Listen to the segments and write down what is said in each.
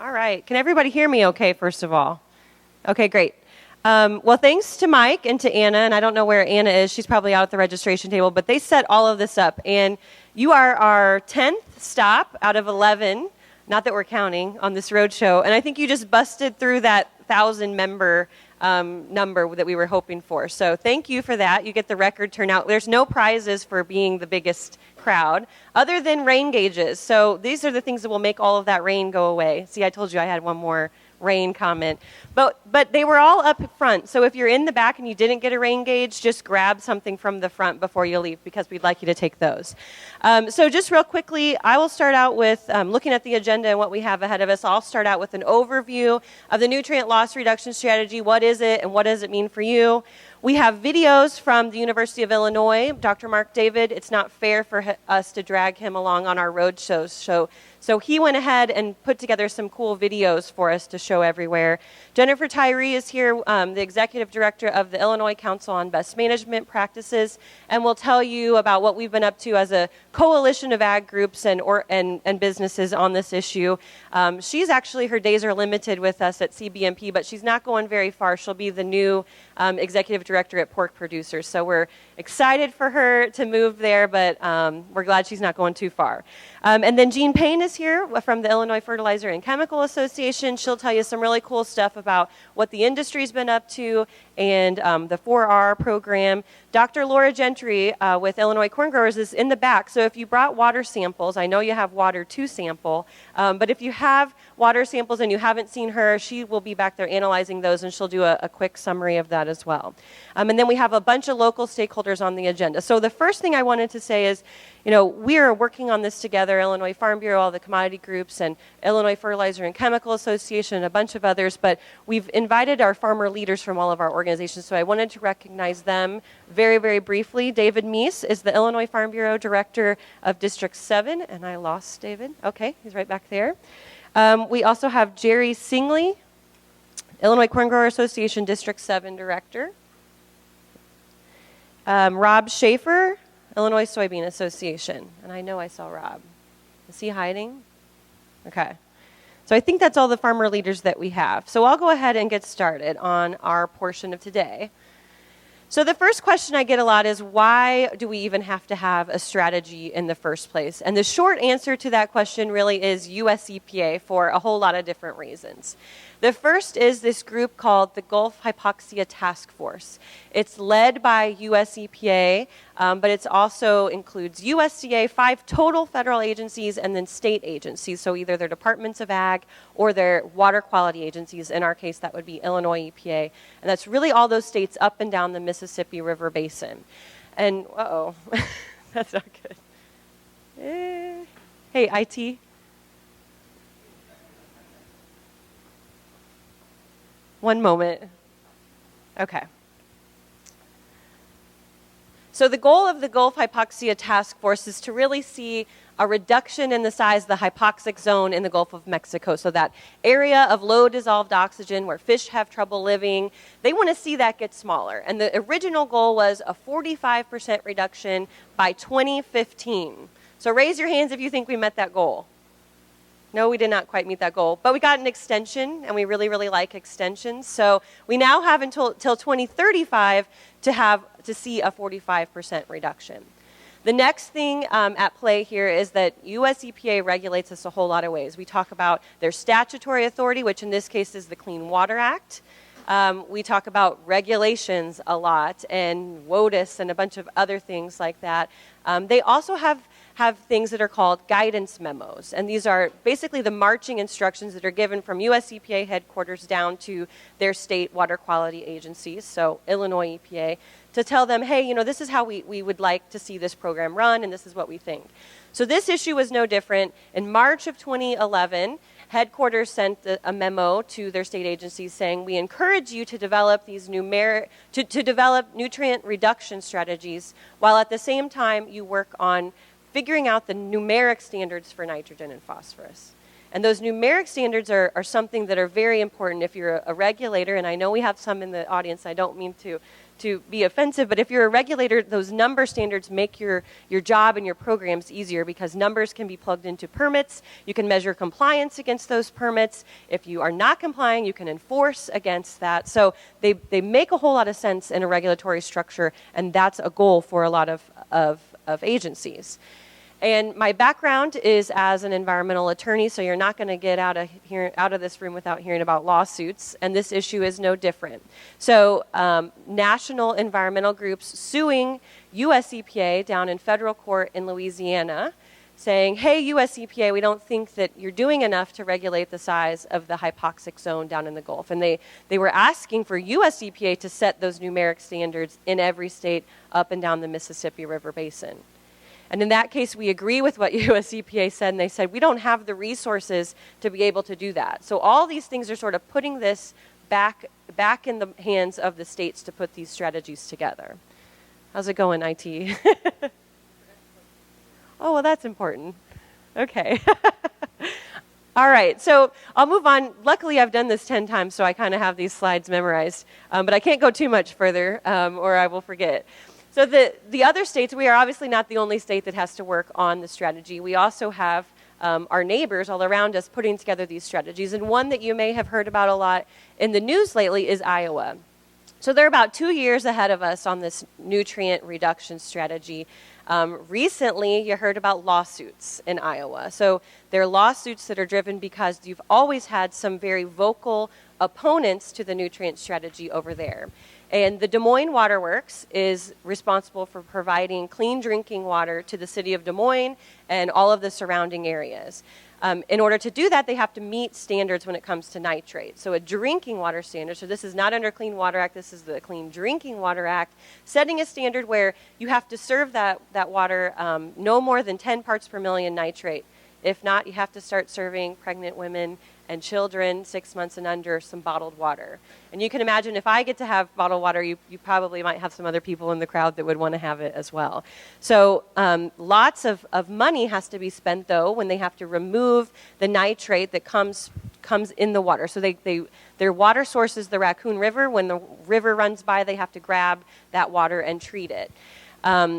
All right. Can everybody hear me okay, first of all? Okay, great. Well, thanks to Mike and to Anna, and I don't know where Anna is. She's probably out at the registration table, but they set all of this up. And you are our 10th stop out of 11, not that we're counting, on this roadshow. And I think you just busted through that 1,000-member number that we were hoping for. So thank you for that. You get the record turnout. There's no prizes for being the biggest crowd other than rain gauges. So these are the things that will make all of that rain go away. See, I told you I had one more rain comment. But they were all up front. So if you're in the back and you didn't get a rain gauge, just grab something from the front before you leave because we'd like you to take those. So just real quickly, I will start out with looking at the agenda and what we have ahead of us. I'll start out with an overview of the nutrient loss reduction strategy. What is it and what does it mean for you? We have videos from the University of Illinois, Dr. Mark David. It's not fair for us to drag him along on our road shows. So he went ahead and put together some cool videos for us to show everywhere. Jennifer Tyree is here, the Executive Director of the Illinois Council on Best Management Practices, and will tell you about what we've been up to as a coalition of ag groups and businesses on this issue. She's actually, her days are limited with us at CBMP, but she's not going very far. She'll be the new Executive Director at Pork Producers. So we're excited for her to move there, but we're glad she's not going too far. And then Jean Payne is here from the Illinois Fertilizer and Chemical Association. She'll tell you some really cool stuff about what the industry's been up to and the 4R program. Dr. Laura Gentry with Illinois Corn Growers is in the back. So if you brought water samples, I know you have water to sample, but if you have water samples and you haven't seen her, she will be back there analyzing those, and she'll do a quick summary of that as well. And then we have a bunch of local stakeholders on the agenda. So the first thing I wanted to say is, you know, we are working on this together, Illinois Farm Bureau, all the commodity groups, and Illinois Fertilizer and Chemical Association, and a bunch of others, but we've invited our farmer leaders from all of our organizations, so I wanted to recognize them very, very briefly. David Meese is the Illinois Farm Bureau Director of District 7, and I lost David. Okay, he's right back there. We also have Jerry Singley, Illinois Corn Grower Association District 7 Director. Rob Schaefer, Illinois Soybean Association. And I know I saw Rob. Is he hiding? Okay. So I think that's all the farmer leaders that we have. So I'll go ahead and get started on our portion of today. So the first question I get a lot is, why do we even have to have a strategy in the first place? And the short answer to that question really is US EPA for a whole lot of different reasons. The first is this group called the Gulf Hypoxia Task Force. It's led by US EPA, but it also includes USDA, 5 total federal agencies, and then state agencies, so either their departments of ag or their water quality agencies. In our case, that would be Illinois EPA. And that's really all those states up and down the Mississippi River Basin. And, uh-oh, that's not good. Hey, IT. One moment. Okay. So the goal of the Gulf Hypoxia Task Force is to really see a reduction in the size of the hypoxic zone in the Gulf of Mexico. So that area of low dissolved oxygen where fish have trouble living, they want to see that get smaller. And the original goal was a 45% reduction by 2015. So raise your hands if you think we met that goal. No, we did not quite meet that goal, but we got an extension, and we really, really like extensions. So we now have until 2035 to see a 45% reduction. The next thing at play here is that US EPA regulates us a whole lot of ways. We talk about their statutory authority, which in this case is the Clean Water Act. We talk about regulations a lot, and WOTUS and a bunch of other things like that. They also have things that are called guidance memos. And these are basically the marching instructions that are given from US EPA headquarters down to their state water quality agencies, so Illinois EPA, to tell them, hey, you know, this is how we would like to see this program run, and this is what we think. So this issue was no different. In March of 2011, headquarters sent a memo to their state agencies saying, we encourage you to develop these to develop nutrient reduction strategies, while at the same time you work on figuring out the numeric standards for nitrogen and phosphorus. And those numeric standards are something that are very important if you're a regulator, and I know we have some in the audience, I don't mean to to be offensive, but if you're a regulator, those number standards make your job and your programs easier because numbers can be plugged into permits. You can measure compliance against those permits. If you are not complying, you can enforce against that. So they make a whole lot of sense in a regulatory structure, and that's a goal for a lot of agencies. And my background is as an environmental attorney, so you're not going to get out of this room without hearing about lawsuits, and this issue is no different. So national environmental groups suing U.S. EPA down in federal court in Louisiana, saying, hey, U.S. EPA, we don't think that you're doing enough to regulate the size of the hypoxic zone down in the Gulf. And they were asking for U.S. EPA to set those numeric standards in every state up and down the Mississippi River Basin. And in that case, we agree with what U.S. EPA said, and they said, we don't have the resources to be able to do that. So all these things are sort of putting this back in the hands of the states to put these strategies together. How's it going, IT? Oh, well, that's important. Okay. All right, so I'll move on. Luckily, I've done this 10 times, so I kind of have these slides memorized. But I can't go too much further, or I will forget. So the other states, we are obviously not the only state that has to work on the strategy. We also have our neighbors all around us putting together these strategies. And one that you may have heard about a lot in the news lately is Iowa. So they're about 2 years ahead of us on this nutrient reduction strategy. Recently, you heard about lawsuits in Iowa. So there are lawsuits that are driven because you've always had some very vocal opponents to the nutrient strategy over there. And the Des Moines Water Works is responsible for providing clean drinking water to the city of Des Moines and all of the surrounding areas. In order to do that, they have to meet standards when it comes to nitrate. So a drinking water standard, so this is not under Clean Water Act, this is the Clean Drinking Water Act, setting a standard where you have to serve that water no more than 10 parts per million nitrate. If not, you have to start serving pregnant women and children 6 months and under some bottled water. And you can imagine if I get to have bottled water, you probably might have some other people in the crowd that would want to have it as well. So lots of money has to be spent, though, when they have to remove the nitrate that comes in the water. So their water source is the Raccoon River. When the river runs by, they have to grab that water and treat it.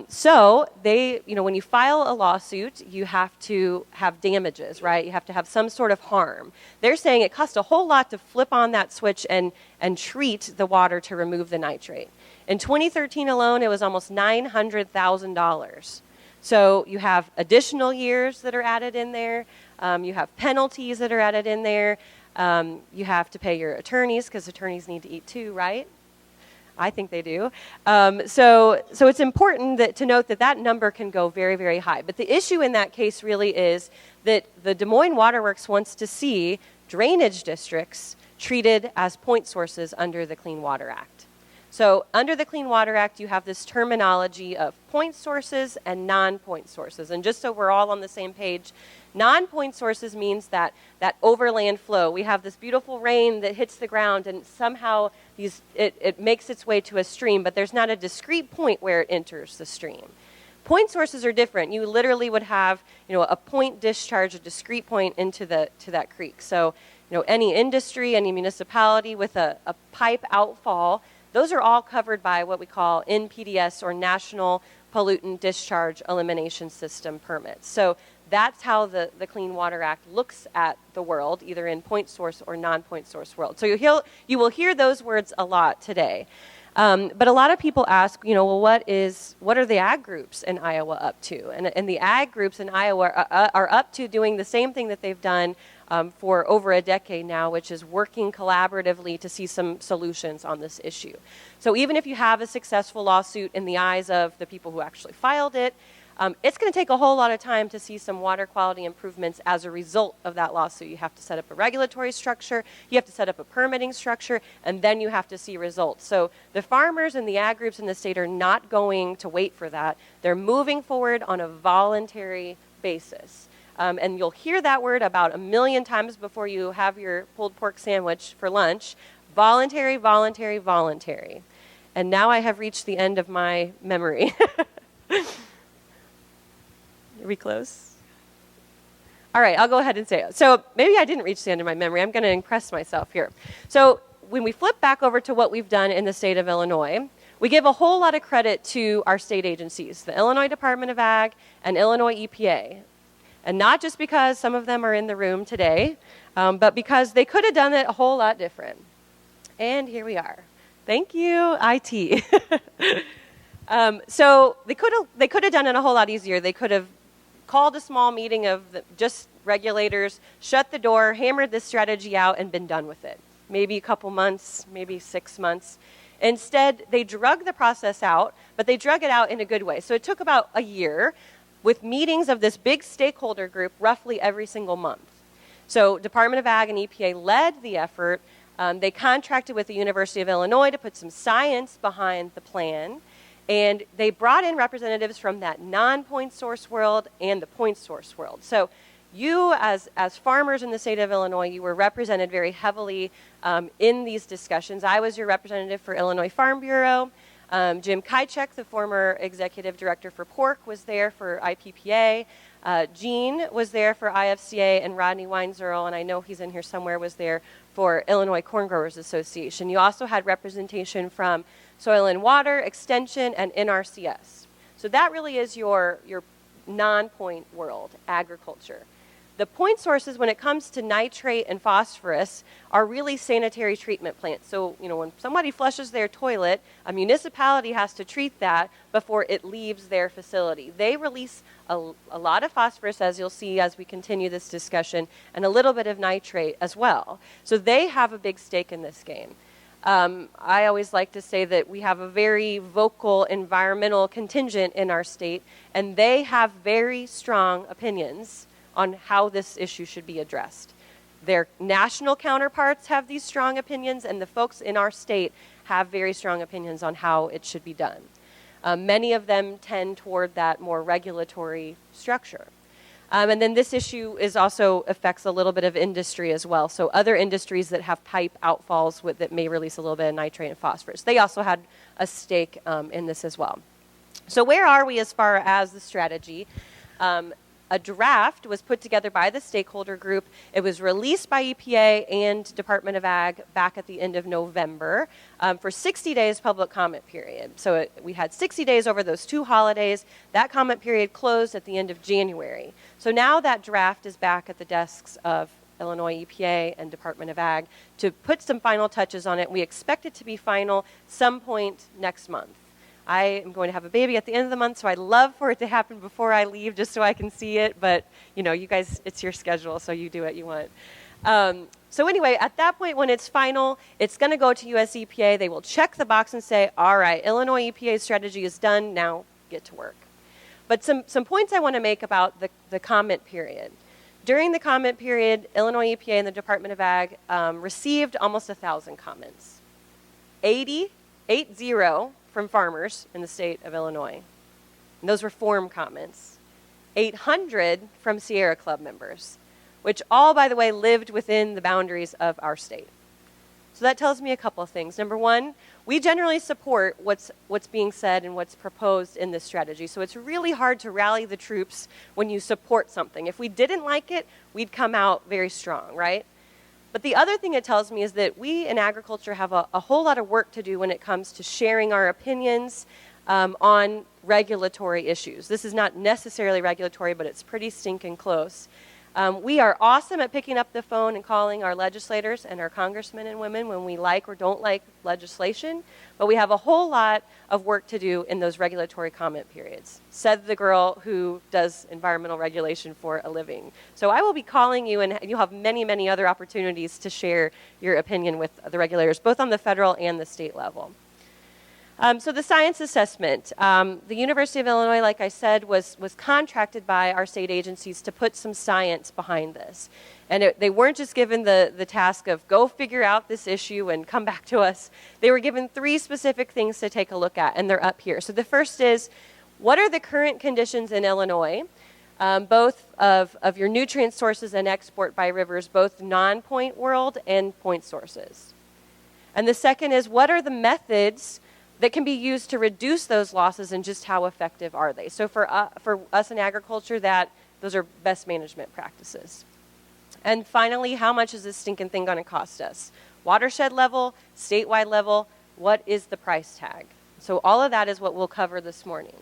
So when you file a lawsuit, you have to have damages, right? You have to have some sort of harm. They're saying it costs a whole lot to flip on that switch and treat the water to remove the nitrate. In 2013 alone, it was almost $900,000. So you have additional years that are added in there. You have penalties that are added in there. You have to pay your attorneys because attorneys need to eat too, right? I think they do. So it's important to note that number can go very, very high. But the issue in that case really is that the Des Moines Water Works wants to see drainage districts treated as point sources under the Clean Water Act. So under the Clean Water Act, you have this terminology of point sources and non-point sources. And just so we're all on the same page, non-point sources means that overland flow. We have this beautiful rain that hits the ground and somehow it makes its way to a stream, but there's not a discrete point where it enters the stream. Point sources are different. You literally would have, a point discharge, a discrete point into that creek. So, any industry, any municipality with a pipe outfall, those are all covered by what we call NPDES, or National Pollutant Discharge Elimination System permits. So that's how the Clean Water Act looks at the world, either in point source or non-point source world. So you will hear those words a lot today. But a lot of people ask, well, what are the ag groups in Iowa up to? And the ag groups in Iowa are up to doing the same thing that they've done for over a decade now, which is working collaboratively to see some solutions on this issue. So even if you have a successful lawsuit in the eyes of the people who actually filed it, it's going to take a whole lot of time to see some water quality improvements as a result of that lawsuit. You have to set up a regulatory structure, you have to set up a permitting structure, and then you have to see results. So the farmers and the ag groups in the state are not going to wait for that. They're moving forward on a voluntary basis. And you'll hear that word about 1 million times before you have your pulled pork sandwich for lunch. Voluntary, voluntary, voluntary. And now I have reached the end of my memory. Are we close? All right, I'll go ahead and say it. So maybe I didn't reach the end of my memory. I'm going to impress myself here. So when we flip back over to what we've done in the state of Illinois, We give a whole lot of credit to our state agencies, the Illinois Department of Ag and Illinois EPA. And not just because some of them are in the room today, but because they could have done it a whole lot different. And here we are. Thank you, IT. So they could have done it a whole lot easier. They could have called a small meeting of just regulators, shut the door, hammered this strategy out, and been done with it. Maybe a couple months, maybe 6 months. Instead, they drug the process out, but they drug it out in a good way. So it took about a year with meetings of this big stakeholder group roughly every single month. So Department of Ag and EPA led the effort. They contracted with the University of Illinois to put some science behind the plan. And they brought in representatives from that non-point source world and the point source world. So you, as farmers in the state of Illinois, you were represented very heavily in these discussions. I was your representative for Illinois Farm Bureau. Jim Kychek, the former executive director for pork, was there for IPPA. Gene was there for IFCA, and Rodney Weinzierl, and I know he's in here somewhere, was there for Illinois Corn Growers Association. You also had representation from Soil and Water, Extension, and NRCS. So that really is your non-point world, agriculture. The point sources, when it comes to nitrate and phosphorus, are really sanitary treatment plants. So, when somebody flushes their toilet, a municipality has to treat that before it leaves their facility. They release a lot of phosphorus, as you'll see as we continue this discussion, and a little bit of nitrate as well. So they have a big stake in this game. I always like to say that we have a very vocal environmental contingent in our state, and they have very strong opinions on how this issue should be addressed. Their national counterparts have these strong opinions, and the folks in our state have very strong opinions on how it should be done. Many of them tend toward that more regulatory structure. And then this issue also affects a little bit of industry as well. So other industries that have pipe outfalls that may release a little bit of nitrate and phosphorus, they also had a stake in this as well. So where are we as far as the strategy? A draft was put together by the stakeholder group. It was released by EPA and Department of Ag back at the end of November for 60 days public comment period. So we had 60 days over those 2 holidays. That comment period closed at the end of January. So now that draft is back at the desks of Illinois EPA and Department of Ag to put some final touches on it. We expect it to be final some point next month. I am going to have a baby at the end of the month, so I'd love for it to happen before I leave just so I can see it. But, you guys, it's your schedule, so you do what you want. So anyway, at that point when it's final, it's going to go to US EPA. They will check the box and say, all right, Illinois EPA's strategy is done. Now get to work. But some points I want to make about the comment period. During the comment period, Illinois EPA and the Department of Ag received almost 1,000 comments. 80 from farmers in the state of Illinois. And those were form comments. 800 from Sierra Club members, which all, by the way, lived within the boundaries of our state. So that tells me a couple of things. Number one, we generally support what's being said and what's proposed in this strategy. So it's really hard to rally the troops when you support something. If we didn't like it, we'd come out very strong, right? But the other thing it tells me is that we in agriculture have a whole lot of work to do when it comes to sharing our opinions on regulatory issues. This is not necessarily regulatory, but it's pretty stinking close. We are awesome at picking up the phone and calling our legislators and our congressmen and women when we like or don't like legislation, but we have a whole lot of work to do in those regulatory comment periods, said the girl who does environmental regulation for a living. So I will be calling you, and you'll have many, many other opportunities to share your opinion with the regulators, both on the federal and the state level. So the science assessment. The University of Illinois, like I said, was contracted by our state agencies to put some science behind this. And they weren't just given the task of go figure out this issue and come back to us. They were given 3 specific things to take a look at, and they're up here. So the first is, what are the current conditions in Illinois, both of your nutrient sources and export by rivers, both non-point world and point sources? And the second is, what are the methods that can be used to reduce those losses, and just how effective are they? So for us in agriculture, those are best management practices. And finally, how much is this stinking thing going to cost us? Watershed level, statewide level, what is the price tag? So all of that is what we'll cover this morning.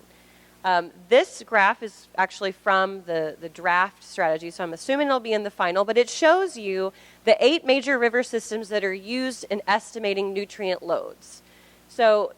This graph is actually from the draft strategy, so I'm assuming it'll be in the final, but it shows you the 8 major river systems that are used in estimating nutrient loads. So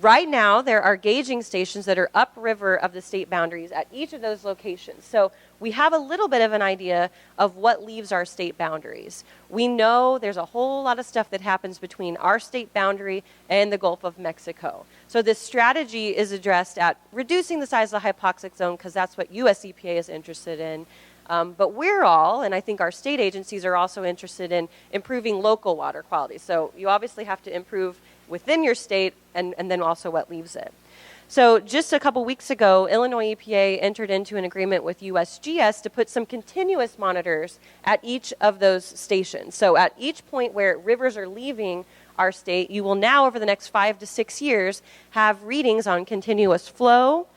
right now, there are gauging stations that are upriver of the state boundaries at each of those locations. So we have a little bit of an idea of what leaves our state boundaries. We know there's a whole lot of stuff that happens between our state boundary and the Gulf of Mexico. So this strategy is addressed at reducing the size of the hypoxic zone because that's what US EPA is interested in. But we're all, and I think our state agencies are also interested in improving local water quality. So you obviously have to improve within your state and then also what leaves it. So just a couple weeks ago, Illinois EPA entered into an agreement with USGS to put some continuous monitors at each of those stations. So at each point where rivers are leaving our state, you will now, over the next 5 to 6 years, have readings on continuous flow,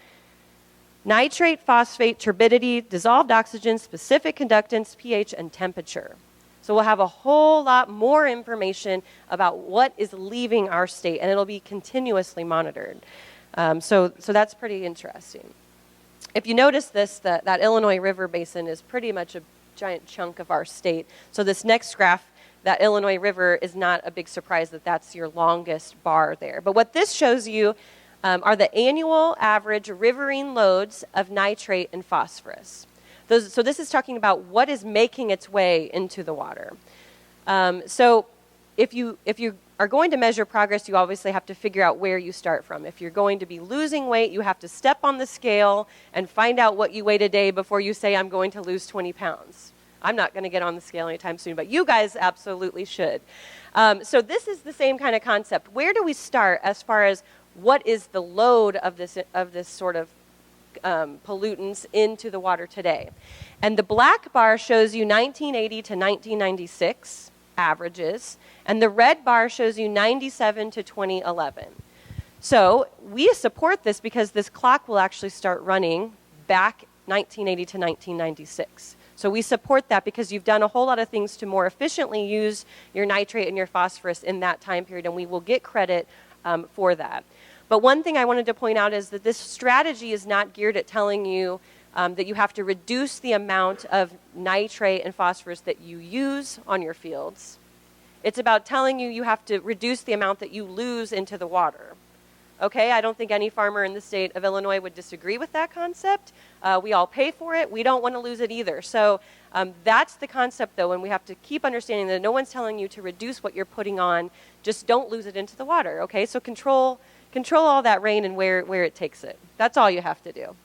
nitrate, phosphate, turbidity, dissolved oxygen, specific conductance, pH, and temperature. So we'll have a whole lot more information about what is leaving our state, and it'll be continuously monitored. So that's pretty interesting. If you notice this, that Illinois River Basin is pretty much a giant chunk of our state. So this next graph, that Illinois River, is not a big surprise that that's your longest bar there. But what this shows you are the annual average riverine loads of nitrate and phosphorus. So this is talking about what is making its way into the water. So if you are going to measure progress, you obviously have to figure out where you start from. If you're going to be losing weight, you have to step on the scale and find out what you weigh today before you say, I'm going to lose 20 pounds. I'm not going to get on the scale anytime soon, but you guys absolutely should. So this is the same kind of concept. Where do we start as far as what is the load of this sort of pollutants into the water today? And the black bar shows you 1980 to 1996 averages, and the red bar shows you 97 to 2011. So we support this because this clock will actually start running back 1980 to 1996. So we support that because you've done a whole lot of things to more efficiently use your nitrate and your phosphorus in that time period, and we will get credit for that. But one thing I wanted to point out is that this strategy is not geared at telling you that you have to reduce the amount of nitrate and phosphorus that you use on your fields. It's about telling you have to reduce the amount that you lose into the water. Okay, I don't think any farmer in the state of Illinois would disagree with that concept. We all pay for it. We don't want to lose it either. So that's the concept, though, and we have to keep understanding that no one's telling you to reduce what you're putting on. Just don't lose it into the water, okay? So control all that rain and where it takes it. That's all you have to do.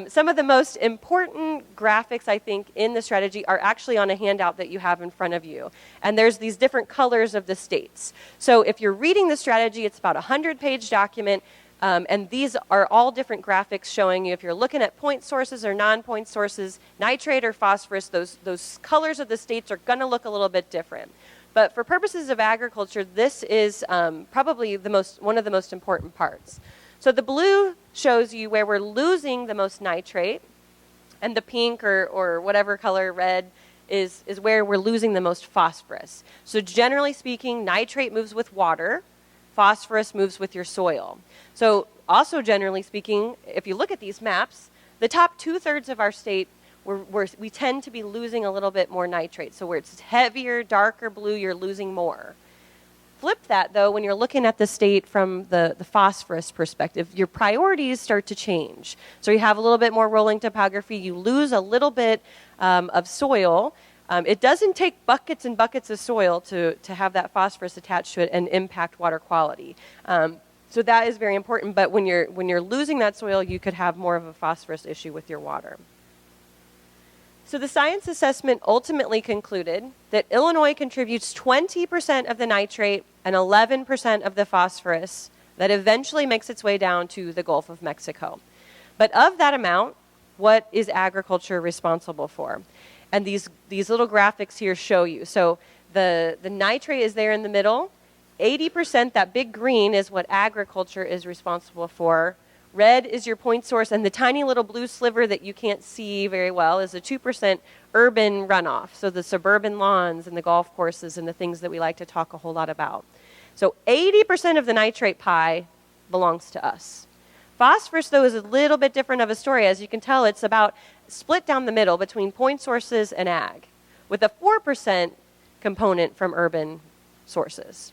Some of the most important graphics, I think, in the strategy are actually on a handout that you have in front of you. And there's these different colors of the states. So if you're reading the strategy, it's about a 100-page document. And these are all different graphics showing you if you're looking at point sources or non-point sources, nitrate or phosphorus, those colors of the states are going to look a little bit different. But for purposes of agriculture, this is probably one of the most important parts. So the blue shows you where we're losing the most nitrate, and the pink or whatever color, red, is where we're losing the most phosphorus. So generally speaking, nitrate moves with water, phosphorus moves with your soil. So also generally speaking, if you look at these maps, the top 2/3 of our state, we tend to be losing a little bit more nitrate. So where it's heavier, darker blue, you're losing more. Flip that, though, when you're looking at the state from the phosphorus perspective, your priorities start to change. So you have a little bit more rolling topography. You lose a little bit of soil. It doesn't take buckets and buckets of soil to have that phosphorus attached to it and impact water quality. So that is very important. But when you're losing that soil, you could have more of a phosphorus issue with your water. So the science assessment ultimately concluded that Illinois contributes 20% of the nitrate and 11% of the phosphorus that eventually makes its way down to the Gulf of Mexico. But of that amount, what is agriculture responsible for? And these little graphics here show you. So the nitrate is there in the middle. 80%, that big green, is what agriculture is responsible for. Red is your point source, and the tiny little blue sliver that you can't see very well is the 2% urban runoff, so the suburban lawns and the golf courses and the things that we like to talk a whole lot about. So 80% of the nitrate pie belongs to us. Phosphorus, though, is a little bit different of a story. As you can tell, it's about split down the middle between point sources and ag, with a 4% component from urban sources.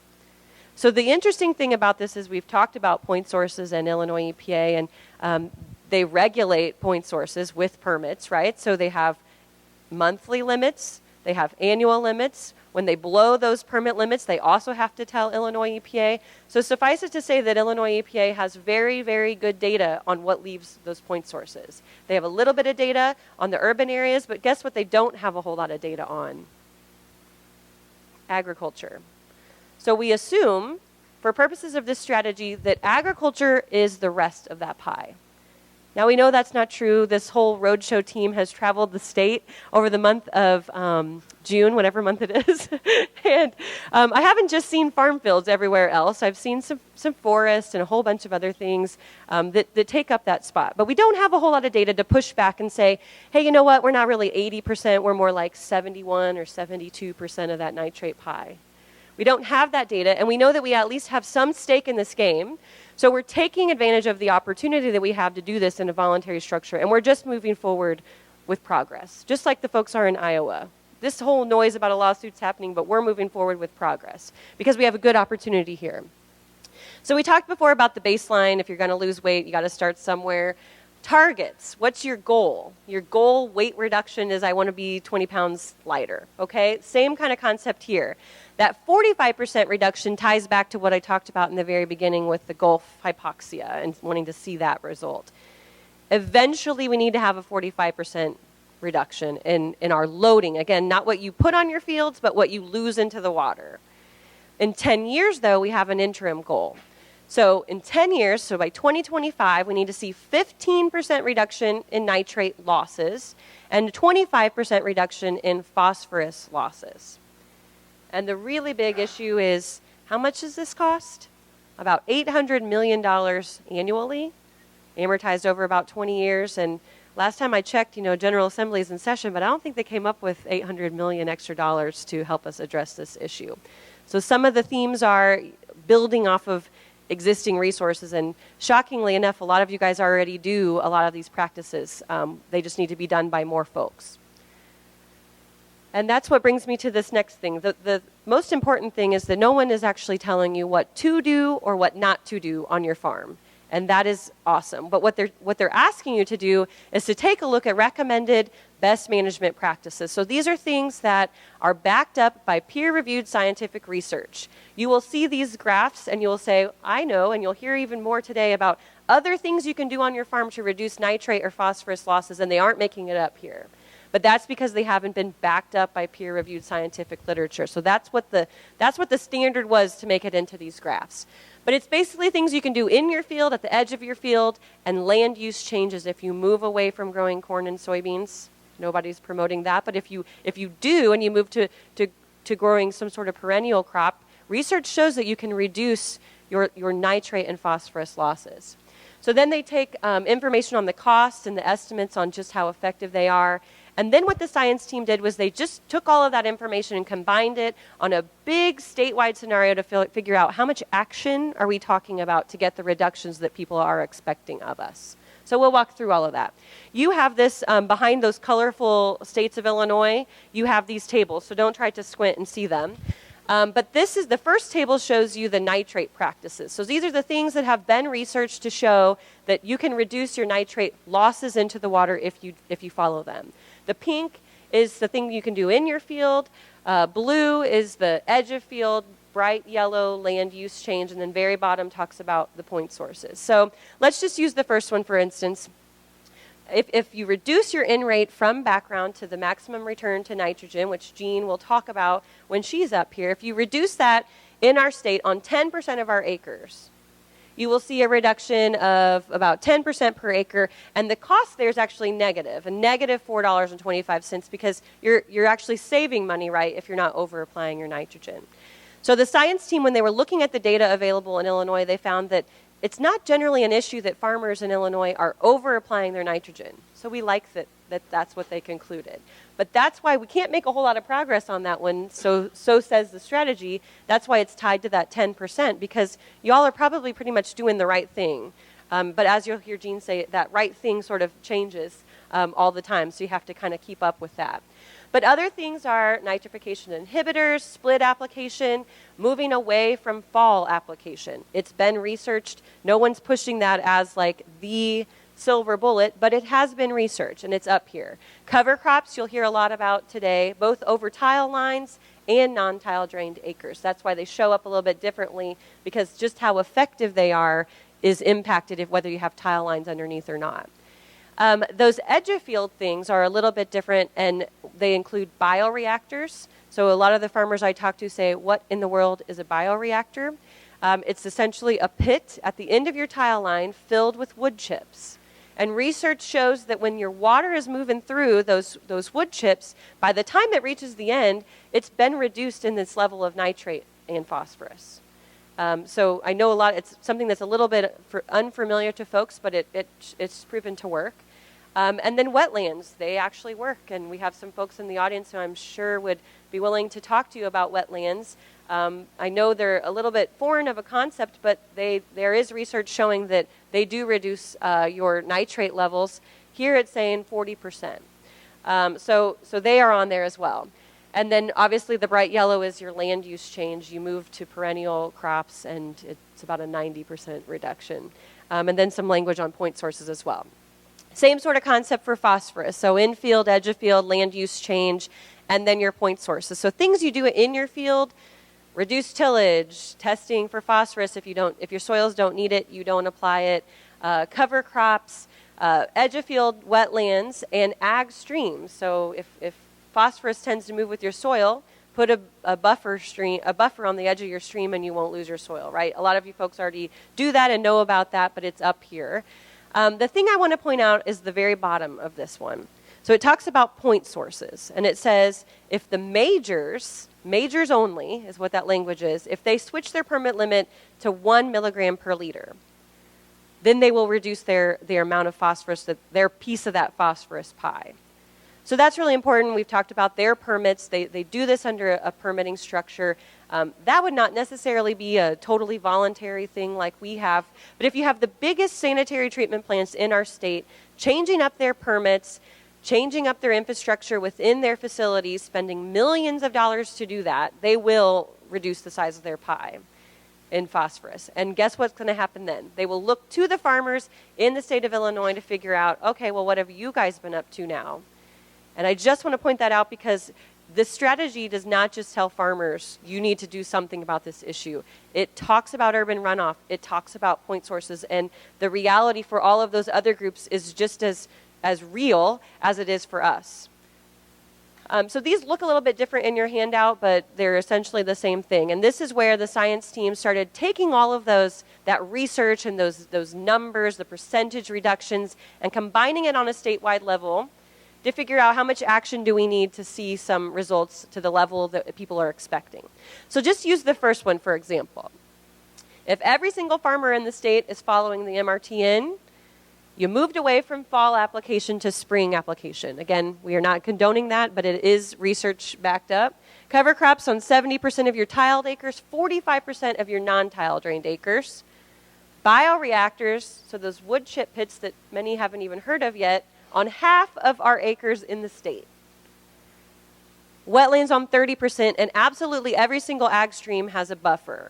So the interesting thing about this is we've talked about point sources and Illinois EPA, and they regulate point sources with permits, right? So they have monthly limits, they have annual limits. When they blow those permit limits, they also have to tell Illinois EPA. So suffice it to say that Illinois EPA has very, very good data on what leaves those point sources. They have a little bit of data on the urban areas, but guess what they don't have a whole lot of data on? Agriculture. So we assume, for purposes of this strategy, that agriculture is the rest of that pie. Now, we know that's not true. This whole Roadshow team has traveled the state over the month of June, whatever month it is. And I haven't just seen farm fields everywhere else. I've seen some forests and a whole bunch of other things that take up that spot. But we don't have a whole lot of data to push back and say, hey, you know what? We're not really 80%. We're more like 71 or 72% of that nitrate pie. We don't have that data, and we know that we at least have some stake in this game. So we're taking advantage of the opportunity that we have to do this in a voluntary structure, and we're just moving forward with progress, just like the folks are in Iowa. This whole noise about a lawsuit's happening, but we're moving forward with progress because we have a good opportunity here. So we talked before about the baseline. If you're going to lose weight, you got to start somewhere. Targets. What's your goal? Your goal weight reduction is I want to be 20 pounds lighter, okay? Same kind of concept here. That 45% reduction ties back to what I talked about in the very beginning with the Gulf hypoxia and wanting to see that result. Eventually, we need to have a 45% reduction in our loading. Again, not what you put on your fields, but what you lose into the water. In 10 years, though, we have an interim goal. So in 10 years, so by 2025, we need to see 15% reduction in nitrate losses and 25% reduction in phosphorus losses. And the really big issue is, how much does this cost? About $800 million annually, amortized over about 20 years. And last time I checked, General Assembly is in session, but I don't think they came up with $800 million extra dollars to help us address this issue. So some of the themes are building off of existing resources, and shockingly enough, a lot of you guys already do a lot of these practices. They just need to be done by more folks. And that's what brings me to this next thing. The most important thing is that no one is actually telling you what to do or what not to do on your farm. And that is awesome. But what they're asking you to do is to take a look at recommended best management practices. So these are things that are backed up by peer-reviewed scientific research. You will see these graphs and you'll say, I know, and you'll hear even more today about other things you can do on your farm to reduce nitrate or phosphorus losses, and they aren't making it up here. But that's because they haven't been backed up by peer-reviewed scientific literature. So that's what the standard was to make it into these graphs. But it's basically things you can do in your field, at the edge of your field, and land use changes if you move away from growing corn and soybeans. Nobody's promoting that, but if you do and you move to growing some sort of perennial crop, research shows that you can reduce your nitrate and phosphorus losses. So then they take information on the costs and the estimates on just how effective they are. And then what the science team did was they just took all of that information and combined it on a big statewide scenario to figure out how much action are we talking about to get the reductions that people are expecting of us. So we'll walk through all of that. You have this behind those colorful states of Illinois. You have these tables, so don't try to squint and see them. But the first table shows you the nitrate practices. So these are the things that have been researched to show that you can reduce your nitrate losses into the water if you follow them. The pink is the thing you can do in your field. Blue is the edge of field. Bright yellow, land use change. And then very bottom talks about the point sources. So let's just use the first one, for instance. If you reduce your N rate from background to the maximum return to nitrogen, which Jean will talk about when she's up here, if you reduce that in our state on 10% of our acres, you will see a reduction of about 10% per acre, and the cost there is actually negative, a negative $4.25, because you're actually saving money, right, if you're not over-applying your nitrogen. So the science team, when they were looking at the data available in Illinois, they found that it's not generally an issue that farmers in Illinois are over-applying their nitrogen. So we like that that's what they concluded. But that's why we can't make a whole lot of progress on that one, so says the strategy. That's why it's tied to that 10%, because y'all are probably pretty much doing the right thing. But as you'll hear Jean say, that right thing sort of changes all the time, so you have to kind of keep up with that. But other things are nitrification inhibitors, split application, moving away from fall application. It's been researched. No one's pushing that as like the silver bullet, but it has been researched, and it's up here. Cover crops you'll hear a lot about today, both over tile lines and non-tile drained acres. That's why they show up a little bit differently, because just how effective they are is impacted if whether you have tile lines underneath or not. Those edge of field things are a little bit different, and they include bioreactors. So a lot of the farmers I talk to say, what in the world is a bioreactor? It's essentially a pit at the end of your tile line filled with wood chips. And research shows that when your water is moving through those wood chips, by the time it reaches the end, it's been reduced in this level of nitrate and phosphorus. So I know it's something that's a little bit unfamiliar to folks, but it's proven to work. And then wetlands, they actually work. And we have some folks in the audience who I'm sure would be willing to talk to you about wetlands. I know they're a little bit foreign of a concept, but there is research showing that they do reduce your nitrate levels. Here it's saying 40%. So they are on there as well. And then obviously the bright yellow is your land use change. You move to perennial crops, and it's about a 90% reduction. And then some language on point sources as well. Same sort of concept for phosphorus. So in-field, edge of field, land use change, and then your point sources. So things you do in your field: reduce tillage, testing for phosphorus. If your soils don't need it, you don't apply it. Cover crops, edge of field, wetlands, and ag streams. So if phosphorus tends to move with your soil, put a buffer on the edge of your stream, and you won't lose your soil, right? A lot of you folks already do that and know about that, but it's up here. The thing I want to point out is the very bottom of this one. So it talks about point sources, and it says if the majors only is what that language is, if they switch their permit limit to 1 milligram per liter, then they will reduce their amount of phosphorus, their piece of that phosphorus pie. So that's really important. We've talked about their permits. They do this under a permitting structure. That would not necessarily be a totally voluntary thing like we have. But if you have the biggest sanitary treatment plants in our state, changing up their permits, changing up their infrastructure within their facilities, spending millions of dollars to do that, they will reduce the size of their pie in phosphorus. And guess what's going to happen then? They will look to the farmers in the state of Illinois to figure out, okay, well, what have you guys been up to now? And I just want to point that out, because this strategy does not just tell farmers, you need to do something about this issue. It talks about urban runoff. It talks about point sources. And the reality for all of those other groups is just as real as it is for us. So these look a little bit different in your handout, but they're essentially the same thing. And this is where the science team started taking all of that research and those numbers, the percentage reductions, and combining it on a statewide level to figure out how much action do we need to see some results to the level that people are expecting. So just use the first one, for example. If every single farmer in the state is following the MRTN, you moved away from fall application to spring application. Again, we are not condoning that, but it is research backed up. Cover crops on 70% of your tiled acres, 45% of your non-tile drained acres. Bioreactors, so those wood chip pits that many haven't even heard of yet, on half of our acres in the state. Wetlands on 30%, and absolutely every single ag stream has a buffer.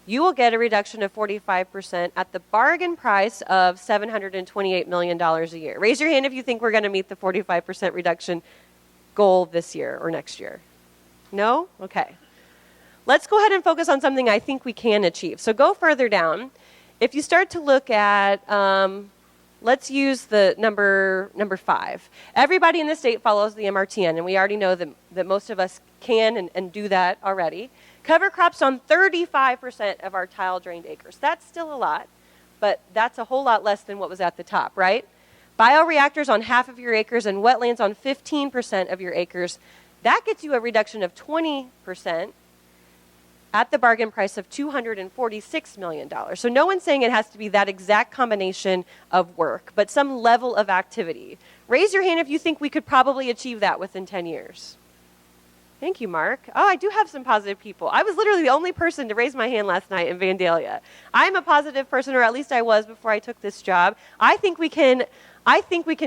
You will get a reduction of 45% at the bargain price of $728 million a year. Raise your hand if you think we're going to meet the 45% reduction goal this year or next year. No? Okay. Let's go ahead and focus on something I think we can achieve. So go further down. If you start to look at let's use the number 5. Everybody in the state follows the MRTN, and we already know that most of us can and do that already. Cover crops on 35% of our tile-drained acres. That's still a lot, but that's a whole lot less than what was at the top, right? Bioreactors on half of your acres and wetlands on 15% of your acres. That gets you a reduction of 20% at the bargain price of $246 million. So no one's saying it has to be that exact combination of work, but some level of activity. Raise your hand if you think we could probably achieve that within 10 years. Thank you, Mark. Oh, I do have some positive people. I was literally the only person to raise my hand last night in Vandalia. I'm a positive person, or at least I was before I took this job. I think we can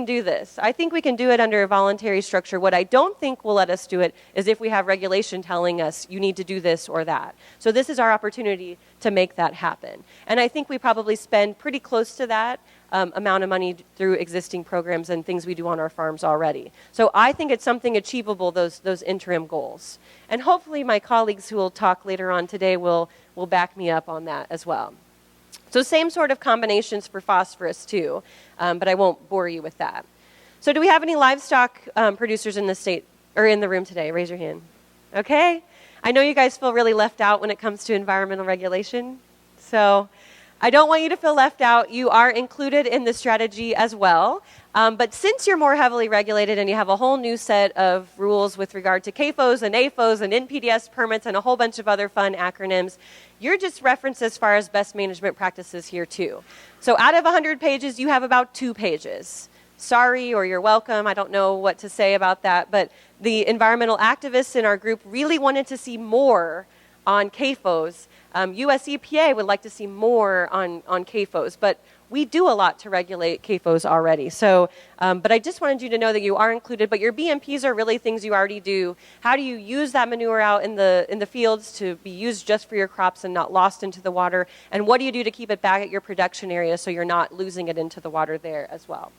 do this. I think we can do it under a voluntary structure. What I don't think will let us do it is if we have regulation telling us you need to do this or that. So this is our opportunity to make that happen. And I think we probably spend pretty close to that amount of money through existing programs and things we do on our farms already. So I think it's something achievable, those interim goals. And hopefully my colleagues who will talk later on today will back me up on that as well. So same sort of combinations for phosphorus too, but I won't bore you with that. So do we have any livestock producers in the state or in the room today? Raise your hand. Okay. I know you guys feel really left out when it comes to environmental regulation. So I don't want you to feel left out. You are included in the strategy as well. But since you're more heavily regulated and you have a whole new set of rules with regard to CAFOs and AFOs and NPDES permits and a whole bunch of other fun acronyms, you're just referenced as far as best management practices here too. So out of 100 pages, you have about 2 pages. Sorry, or you're welcome. I don't know what to say about that. But the environmental activists in our group really wanted to see more on CAFOs. US EPA would like to see more on CAFOs, but we do a lot to regulate CAFOs already. So, but I just wanted you to know that you are included, but your BMPs are really things you already do. How do you use that manure out in the fields to be used just for your crops and not lost into the water? And what do you do to keep it back at your production area so you're not losing it into the water there as well?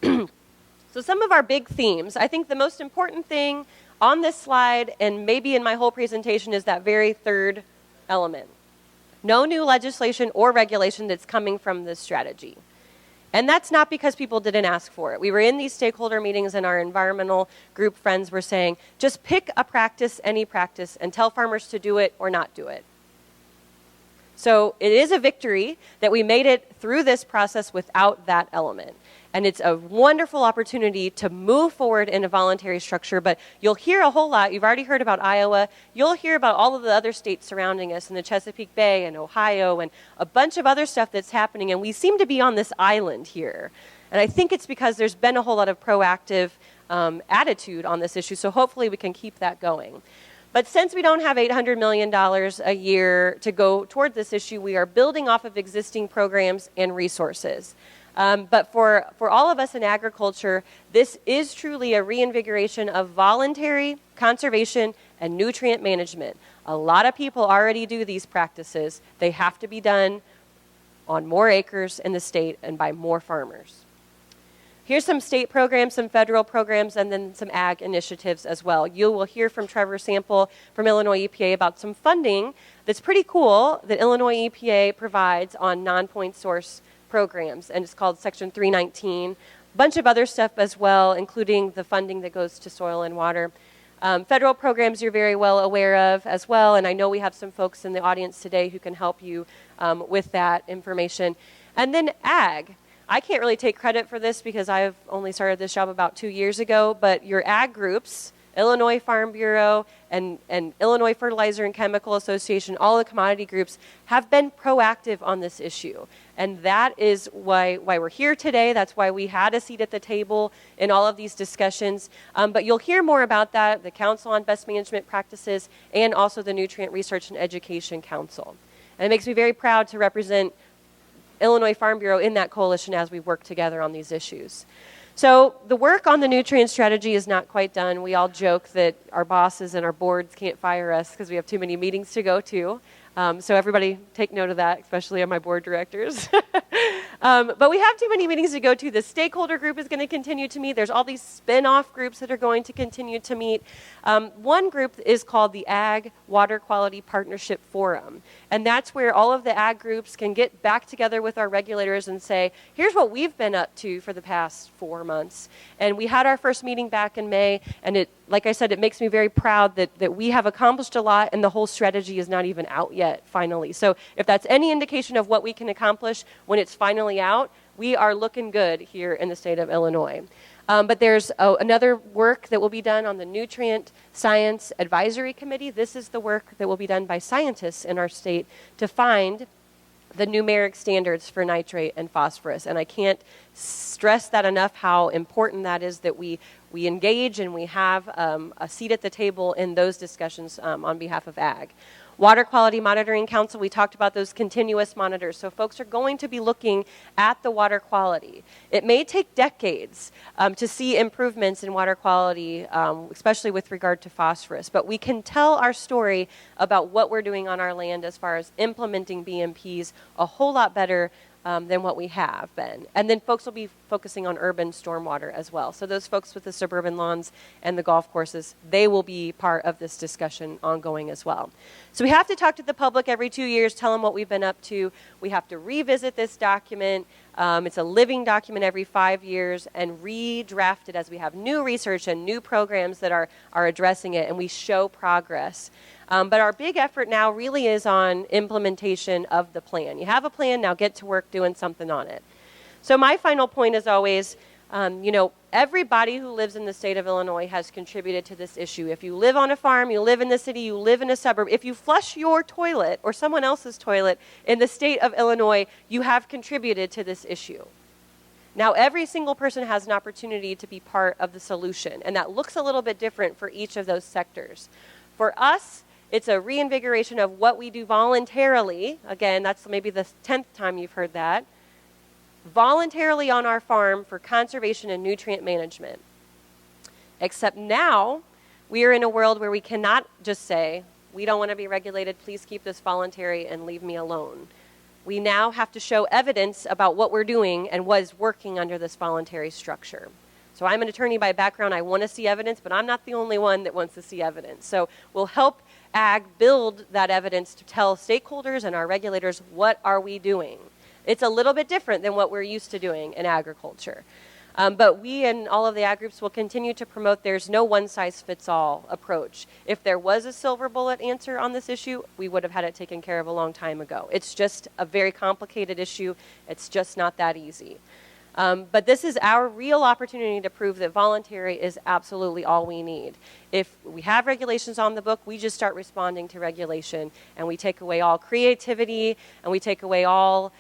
So some of our big themes, I think the most important thing on this slide, and maybe in my whole presentation, is that very third element. No new legislation or regulation that's coming from this strategy. And that's not because people didn't ask for it. We were in these stakeholder meetings and our environmental group friends were saying, just pick a practice, any practice, and tell farmers to do it or not do it. So it is a victory that we made it through this process without that element. And it's a wonderful opportunity to move forward in a voluntary structure, but you'll hear a whole lot. You've already heard about Iowa. You'll hear about all of the other states surrounding us in the Chesapeake Bay and Ohio and a bunch of other stuff that's happening, and we seem to be on this island here. And I think it's because there's been a whole lot of proactive attitude on this issue, so hopefully we can keep that going. But since we don't have $800 million a year to go toward this issue, we are building off of existing programs and resources. But for all of us in agriculture, this is truly a reinvigoration of voluntary conservation and nutrient management. A lot of people already do these practices. They have to be done on more acres in the state and by more farmers. Here's some state programs, some federal programs, and then some ag initiatives as well. You will hear from Trevor Sample from Illinois EPA about some funding that's pretty cool that Illinois EPA provides on non-point source programs, and it's called Section 319. A bunch of other stuff as well, including the funding that goes to soil and water. Federal programs you're very well aware of as well, and I know we have some folks in the audience today who can help you with that information. And then ag. I can't really take credit for this because I've only started this job about 2 years ago, but your ag groups, Illinois Farm Bureau and Illinois Fertilizer and Chemical Association, all the commodity groups have been proactive on this issue. And that is why we're here today. That's why we had a seat at the table in all of these discussions. But you'll hear more about that, the Council on Best Management Practices, and also the Nutrient Research and Education Council. And it makes me very proud to represent Illinois Farm Bureau in that coalition as we work together on these issues. So the work on the nutrient strategy is not quite done. We all joke that our bosses and our boards can't fire us because we have too many meetings to go to. So everybody take note of that, especially on my board directors. But we have too many meetings to go to. The stakeholder group is going to continue to meet. There's all these spin-off groups that are going to continue to meet. One group is called the Ag Water Quality Partnership Forum. And that's where all of the ag groups can get back together with our regulators and say, here's what we've been up to for the past 4 months. And we had our first meeting back in May, and it, like I said, it makes me very proud that we have accomplished a lot and the whole strategy is not even out yet, finally. So if that's any indication of what we can accomplish when it's finally out, we are looking good here in the state of Illinois. But there's another work that will be done on the Nutrient Science Advisory Committee. This is the work that will be done by scientists in our state to find the numeric standards for nitrate and phosphorus. And I can't stress that enough, how important that is, that we engage and we have a seat at the table in those discussions on behalf of ag. Water Quality Monitoring Council, we talked about those continuous monitors. So folks are going to be looking at the water quality. It may take decades to see improvements in water quality, especially with regard to phosphorus. But we can tell our story about what we're doing on our land as far as implementing BMPs a whole lot better than what we have been. And then folks will be focusing on urban stormwater as well. So those folks with the suburban lawns and the golf courses, they will be part of this discussion ongoing as well. So we have to talk to the public every 2 years, tell them what we've been up to. We have to revisit this document. It's a living document every 5 years and redraft it as we have new research and new programs that are addressing it, and we show progress. But our big effort now really is on implementation of the plan. You have a plan, now get to work doing something on it. So my final point is always, everybody who lives in the state of Illinois has contributed to this issue. If you live on a farm, you live in the city, you live in a suburb, if you flush your toilet or someone else's toilet in the state of Illinois, you have contributed to this issue. Now, every single person has an opportunity to be part of the solution, and that looks a little bit different for each of those sectors. For us, it's a reinvigoration of what we do voluntarily. Again, that's maybe the 10th time you've heard that. Voluntarily on our farm for conservation and nutrient management. Except now, we are in a world where we cannot just say, we don't want to be regulated, please keep this voluntary and leave me alone. We now have to show evidence about what we're doing and what is working under this voluntary structure. So I'm an attorney by background, I want to see evidence, but I'm not the only one that wants to see evidence. So we'll help ag build that evidence to tell stakeholders and our regulators, what are we doing? It's a little bit different than what we're used to doing in agriculture. But we and all of the ag groups will continue to promote there's no one-size-fits-all approach. If there was a silver bullet answer on this issue, we would have had it taken care of a long time ago. It's just a very complicated issue. It's just not that easy. But this is our real opportunity to prove that voluntary is absolutely all we need. If we have regulations on the book, we just start responding to regulation, and we take away all creativity, and we take away all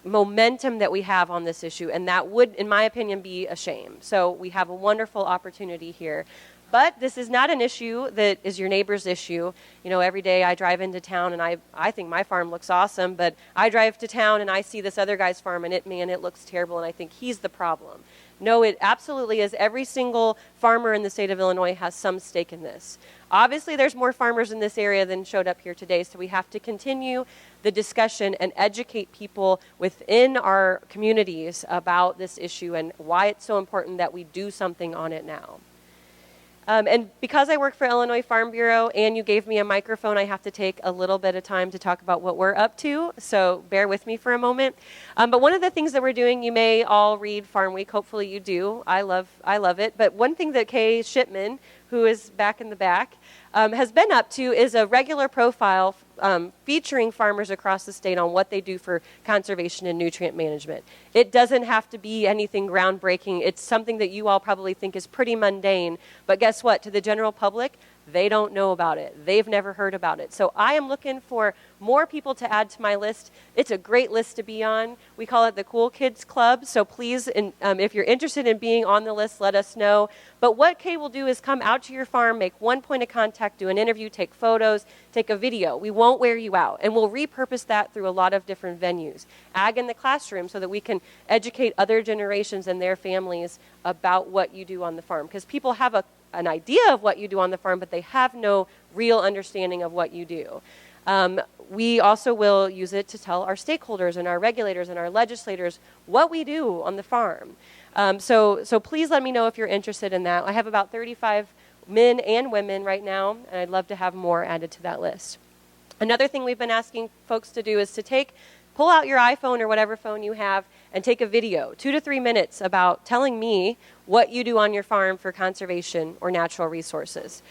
momentum that we have on this issue, and that would, in my opinion, be a shame. So we have a wonderful opportunity here. But this is not an issue that is your neighbor's issue. Every day I drive into town, and I think my farm looks awesome, but I drive to town and I see this other guy's farm, and it looks terrible, and I think he's the problem. No, it absolutely is. Every single farmer in the state of Illinois has some stake in this. Obviously, there's more farmers in this area than showed up here today, so we have to continue the discussion and educate people within our communities about this issue and why it's so important that we do something on it now. And because I work for Illinois Farm Bureau and you gave me a microphone, I have to take a little bit of time to talk about what we're up to, so bear with me for a moment. But one of the things that we're doing, you may all read Farm Week, hopefully you do. I love it. But one thing that Kay Shipman, who is back in the back, has been up to is a regular profile featuring farmers across the state on what they do for conservation and nutrient management. It doesn't have to be anything groundbreaking. It's something that you all probably think is pretty mundane, but guess what? To the general public, they don't know about it. They've never heard about it. So I am looking for more people to add to my list. It's a great list to be on. We call it the Cool Kids Club. So please, if you're interested in being on the list, let us know. But what Kay will do is come out to your farm, make one point of contact, do an interview, take photos, take a video. We won't wear you out. And we'll repurpose that through a lot of different venues. Ag in the classroom so that we can educate other generations and their families about what you do on the farm. Because people have an idea of what you do on the farm, but they have no real understanding of what you do. We also will use it to tell our stakeholders and our regulators and our legislators what we do on the farm. So please let me know if you're interested in that. I have about 35 men and women right now, and I'd love to have more added to that list. Another thing we've been asking folks to do is to pull out your iPhone or whatever phone you have and take a video, 2 to 3 minutes, about telling me what you do on your farm for conservation or natural resources.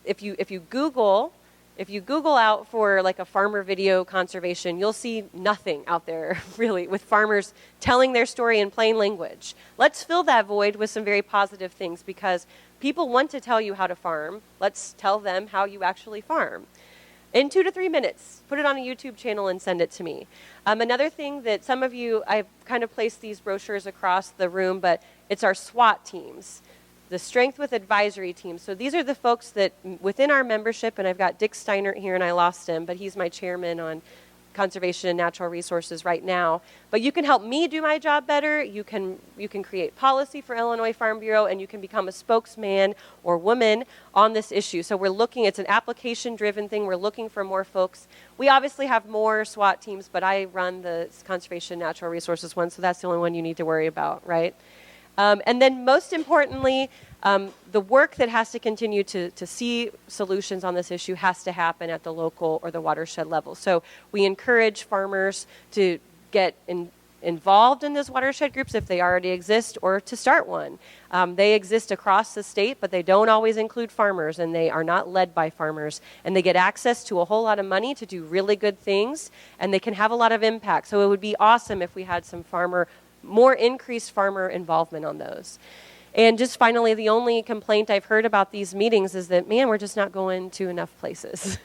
If you Google, If you Google out for like a farmer video conservation, you'll see nothing out there really with farmers telling their story in plain language. Let's fill that void with some very positive things because people want to tell you how to farm. Let's tell them how you actually farm. In 2 to 3 minutes, put it on a YouTube channel and send it to me. Another thing that some of you, I've kind of placed these brochures across the room, but it's our SWAT teams. The Strength with Advisory team. So these are the folks that within our membership, and I've got Dick Steinert here, and I lost him, but he's my chairman on conservation and natural resources right now. But you can help me do my job better. You can create policy for Illinois Farm Bureau, and you can become a spokesman or woman on this issue. So we're looking, it's an application-driven thing. We're looking for more folks. We obviously have more SWAT teams, but I run the conservation and natural resources one, so that's the only one you need to worry about, right? And then most importantly, the work that has to continue to see solutions on this issue has to happen at the local or the watershed level. So we encourage farmers to get involved in those watershed groups if they already exist or to start one. They exist across the state, but they don't always include farmers and they are not led by farmers. And they get access to a whole lot of money to do really good things and they can have a lot of impact. So it would be awesome if we had some more increased farmer involvement on those. And just finally, the only complaint I've heard about these meetings is that, man, we're just not going to enough places.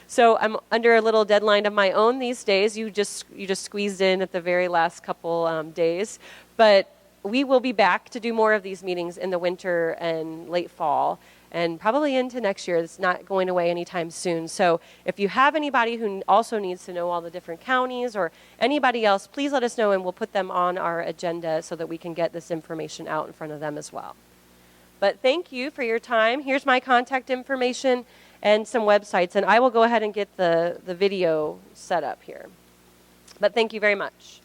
So I'm under a little deadline of my own these days. You just squeezed in at the very last couple days. But we will be back to do more of these meetings in the winter and late fall and probably into next year. It's not going away anytime soon. So if you have anybody who also needs to know all the different counties or anybody else, please let us know and we'll put them on our agenda so that we can get this information out in front of them as well. But thank you for your time. Here's my contact information and some websites, and I will go ahead and get the video set up here. But thank you very much.